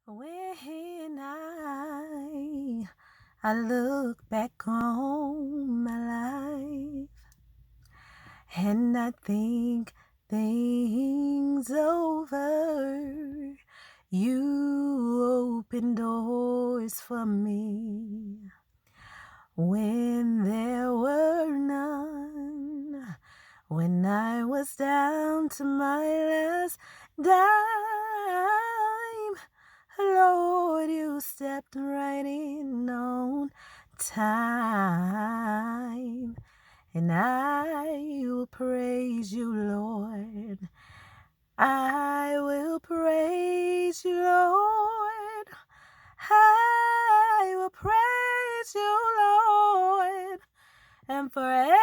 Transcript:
When I look back on my life and I think things over, you open doors for me when there were none, when I was down to my last dime. Lord, you stepped right in on time, and I will praise you, Lord. I will praise you, Lord. I will praise you, Lord, and forever